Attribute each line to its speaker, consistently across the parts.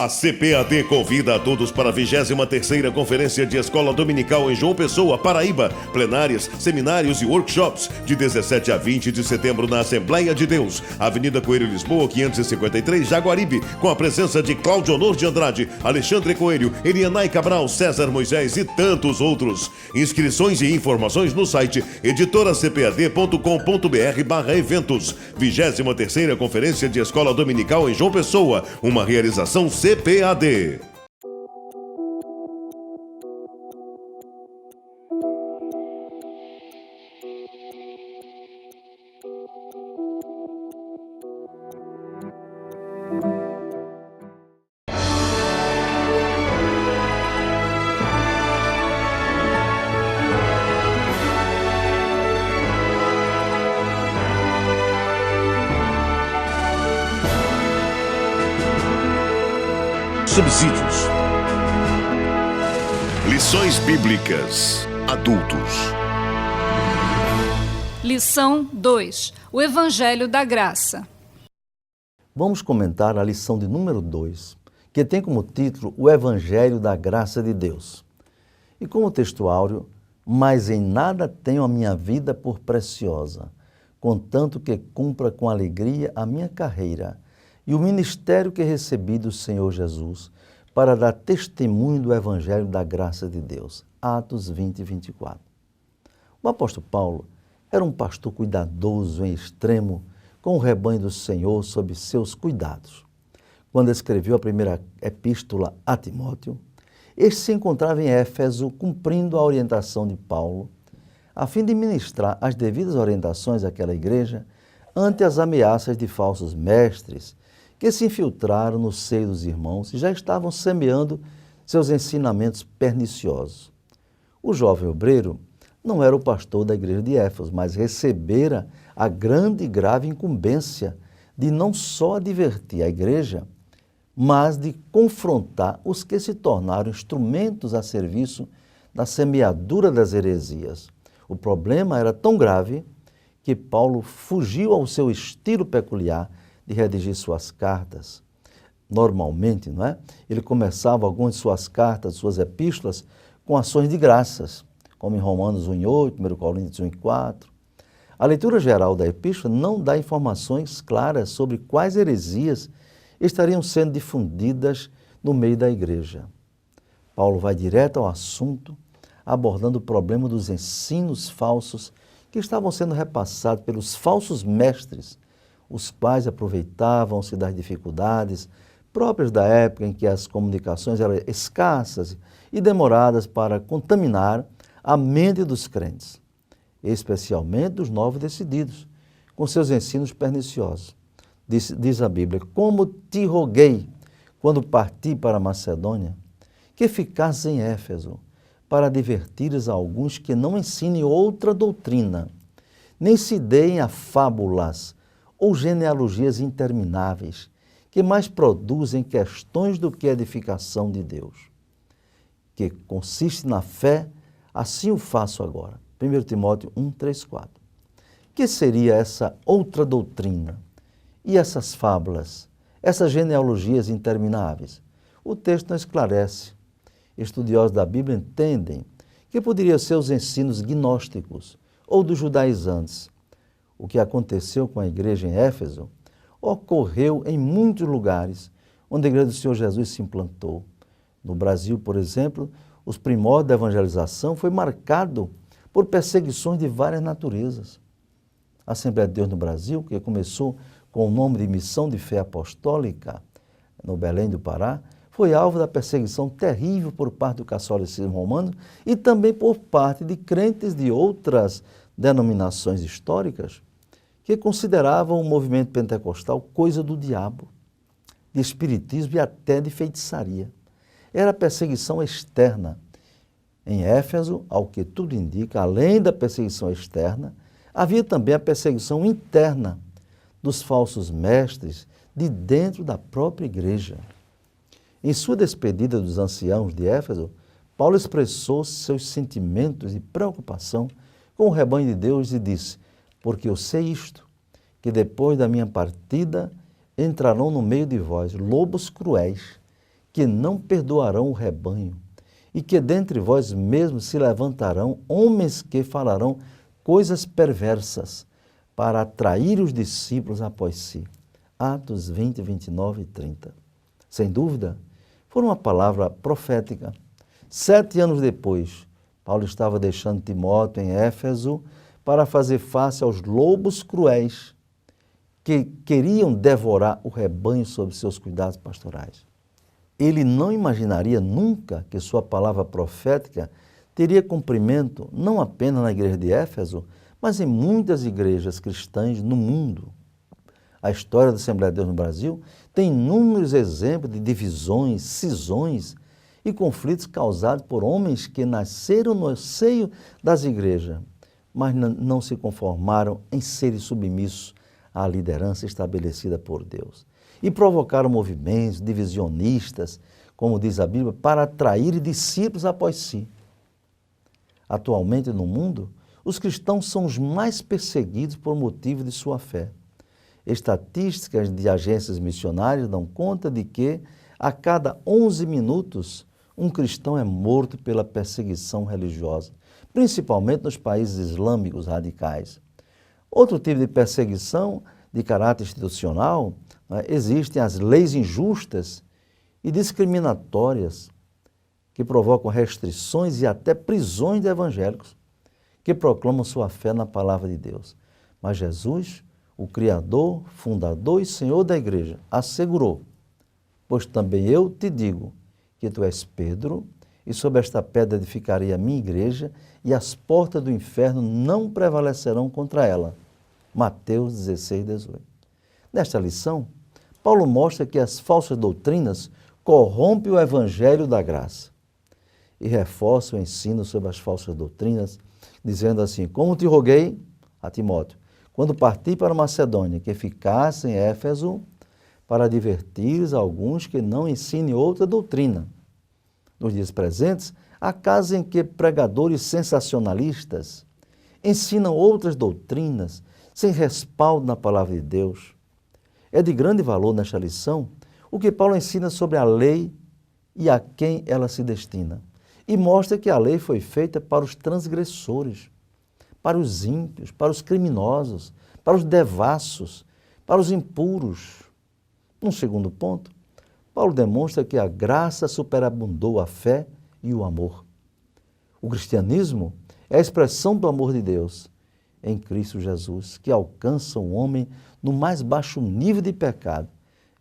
Speaker 1: A CPAD convida a todos para a 23ª Conferência de Escola Dominical em João Pessoa, Paraíba. Plenárias, seminários e workshops de 17 a 20 de setembro na Assembleia de Deus. Avenida Coelho, Lisboa, 553, Jaguaribe. Com a presença de Cláudio Honor de Andrade, Alexandre Coelho, Elianai Cabral, César Moisés e tantos outros. Inscrições e informações no site editoracpad.com.br/eventos. 23ª Conferência de Escola Dominical em João Pessoa. Uma realização CPAD. Subsídios. Lições bíblicas. Adultos.
Speaker 2: Lição 2. O Evangelho da Graça.
Speaker 3: Vamos comentar a lição de número 2, que tem como título O Evangelho da Graça de Deus. E como texto áureo, mas em nada tenho a minha vida por preciosa, contanto que cumpra com alegria a minha carreira e o ministério que recebi do Senhor Jesus para dar testemunho do Evangelho da graça de Deus. Atos 20 e 24. O apóstolo Paulo era um pastor cuidadoso em extremo com o rebanho do Senhor sob seus cuidados. Quando escreveu a primeira epístola a Timóteo, este se encontrava em Éfeso cumprindo a orientação de Paulo, a fim de ministrar as devidas orientações àquela igreja ante as ameaças de falsos mestres que se infiltraram no seio dos irmãos e já estavam semeando seus ensinamentos perniciosos. O jovem obreiro não era o pastor da igreja de Éfeso, mas recebera a grande e grave incumbência de não só advertir a igreja, mas de confrontar os que se tornaram instrumentos a serviço da semeadura das heresias. O problema era tão grave que Paulo fugiu ao seu estilo peculiar de redigir suas cartas. Normalmente, não é? Ele começava algumas de suas cartas, suas epístolas, com ações de graças, como em Romanos 1:8, 1 Coríntios 1:4. A leitura geral da epístola não dá informações claras sobre quais heresias estariam sendo difundidas no meio da igreja. Paulo vai direto ao assunto, abordando o problema dos ensinos falsos que estavam sendo repassados pelos falsos mestres, os quais aproveitavam-se das dificuldades próprias da época em que as comunicações eram escassas e demoradas para contaminar a mente dos crentes, especialmente dos novos decididos, com seus ensinos perniciosos. Diz a Bíblia: como te roguei, quando parti para a Macedônia, que ficasses em Éfeso, para advertires a alguns que não ensinem outra doutrina, nem se deem a fábulas ou genealogias intermináveis, que mais produzem questões do que edificação de Deus, que consiste na fé, assim o faço agora. 1 Timóteo 1:3-4. Que seria essa outra doutrina? E essas fábulas, essas genealogias intermináveis? O texto não esclarece. Estudiosos da Bíblia entendem que poderiam ser os ensinos gnósticos ou dos judaizantes. O que aconteceu com a igreja em Éfeso ocorreu em muitos lugares onde a igreja do Senhor Jesus se implantou. No Brasil, por exemplo, os primórdios da evangelização foi marcado por perseguições de várias naturezas. A Assembleia de Deus no Brasil, que começou com o nome de Missão de Fé Apostólica, no Belém do Pará, foi alvo da perseguição terrível por parte do catolicismo romano e também por parte de crentes de outras denominações históricas que consideravam o movimento pentecostal coisa do diabo, de espiritismo e até de feitiçaria. Era perseguição externa. Em Éfeso, ao que tudo indica, além da perseguição externa, havia também a perseguição interna dos falsos mestres de dentro da própria igreja. Em sua despedida dos anciãos de Éfeso, Paulo expressou seus sentimentos de preocupação com o rebanho de Deus e disse: porque eu sei isto, que depois da minha partida entrarão no meio de vós lobos cruéis, que não perdoarão o rebanho, e que dentre vós mesmos se levantarão homens que falarão coisas perversas, para atrair os discípulos após si. Atos 20, 29 e 30. Sem dúvida, foi uma palavra profética. 7 anos depois, Paulo estava deixando Timóteo em Éfeso para fazer face aos lobos cruéis que queriam devorar o rebanho sob seus cuidados pastorais. Ele não imaginaria nunca que sua palavra profética teria cumprimento não apenas na igreja de Éfeso, mas em muitas igrejas cristãs no mundo. A história da Assembleia de Deus no Brasil tem inúmeros exemplos de divisões, cisões e conflitos causados por homens que nasceram no seio das igrejas, mas não se conformaram em serem submissos à liderança estabelecida por Deus. E provocaram movimentos divisionistas, como diz a Bíblia, para atrair discípulos após si. Atualmente no mundo, os cristãos são os mais perseguidos por motivo de sua fé. Estatísticas de agências missionárias dão conta de que, a cada 11 minutos, um cristão é morto pela perseguição religiosa, principalmente nos países islâmicos radicais. Outro tipo de perseguição de caráter institucional, existem as leis injustas e discriminatórias que provocam restrições e até prisões de evangélicos que proclamam sua fé na palavra de Deus. Mas Jesus, o Criador, fundador e Senhor da igreja, assegurou: pois também eu te digo que tu és Pedro, e sobre esta pedra edificarei a minha igreja, e as portas do inferno não prevalecerão contra ela. Mateus 16, 18. Nesta lição, Paulo mostra que as falsas doutrinas corrompem o evangelho da graça e reforça o ensino sobre as falsas doutrinas, dizendo assim: como te roguei a Timóteo, quando parti para Macedônia, que ficasse em Éfeso, para advertires alguns que não ensinem outra doutrina. Nos dias presentes, há casos em que pregadores sensacionalistas ensinam outras doutrinas sem respaldo na palavra de Deus. É de grande valor nesta lição o que Paulo ensina sobre a lei e a quem ela se destina. E mostra que a lei foi feita para os transgressores, para os ímpios, para os criminosos, para os devassos, para os impuros. Num segundo ponto, Paulo demonstra que a graça superabundou a fé e o amor. O cristianismo é a expressão do amor de Deus em Cristo Jesus, que alcança o homem no mais baixo nível de pecado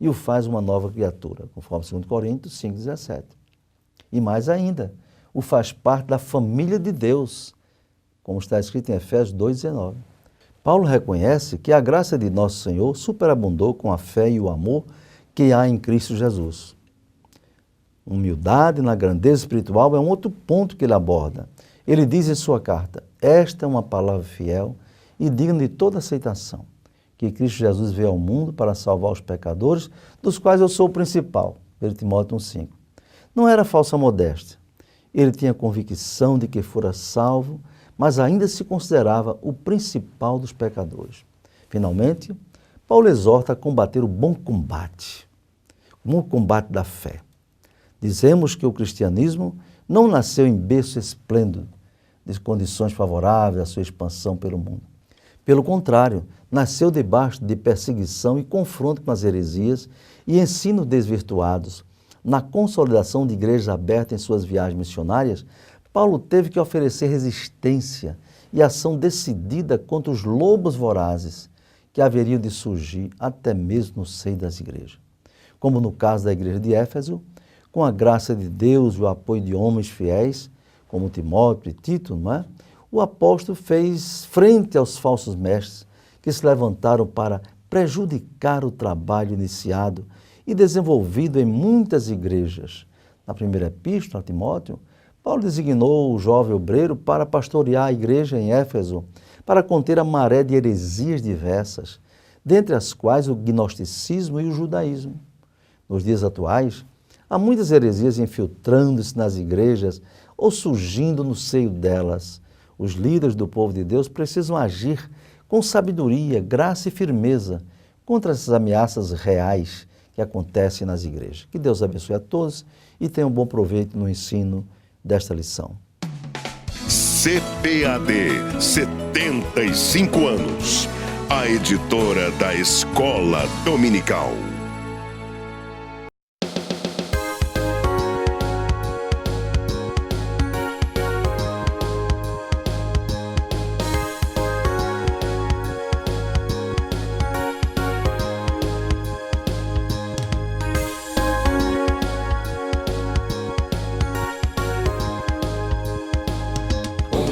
Speaker 3: e o faz uma nova criatura, conforme 2 Coríntios 5,17. E mais ainda, o faz parte da família de Deus, como está escrito em Efésios 2,19. Paulo reconhece que a graça de nosso Senhor superabundou com a fé e o amor que há em Cristo Jesus. Humildade na grandeza espiritual é um outro ponto que ele aborda. Ele diz em sua carta: esta é uma palavra fiel e digna de toda aceitação, que Cristo Jesus veio ao mundo para salvar os pecadores, dos quais eu sou o principal. 1 Timóteo 1,5. Não era falsa modéstia. Ele tinha convicção de que fora salvo, mas ainda se considerava o principal dos pecadores. Finalmente, Paulo exorta a combater o bom combate da fé. Dizemos que o cristianismo não nasceu em berço esplêndido, de condições favoráveis à sua expansão pelo mundo. Pelo contrário, nasceu debaixo de perseguição e confronto com as heresias e ensinos desvirtuados. Na consolidação de igrejas abertas em suas viagens missionárias, Paulo teve que oferecer resistência e ação decidida contra os lobos vorazes que haveriam de surgir até mesmo no seio das igrejas. Como no caso da igreja de Éfeso, com a graça de Deus e o apoio de homens fiéis, como Timóteo e Tito, o apóstolo fez frente aos falsos mestres que se levantaram para prejudicar o trabalho iniciado e desenvolvido em muitas igrejas. Na primeira epístola a Timóteo, Paulo designou o jovem obreiro para pastorear a igreja em Éfeso, para conter a maré de heresias diversas, dentre as quais o gnosticismo e o judaísmo. Nos dias atuais, há muitas heresias infiltrando-se nas igrejas ou surgindo no seio delas. Os líderes do povo de Deus precisam agir com sabedoria, graça e firmeza contra essas ameaças reais que que acontece nas igrejas. Que Deus abençoe a todos e tenha um bom proveito no ensino desta lição.
Speaker 1: CPAD, 75 anos. A editora da Escola Dominical.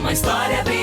Speaker 4: Uma história bem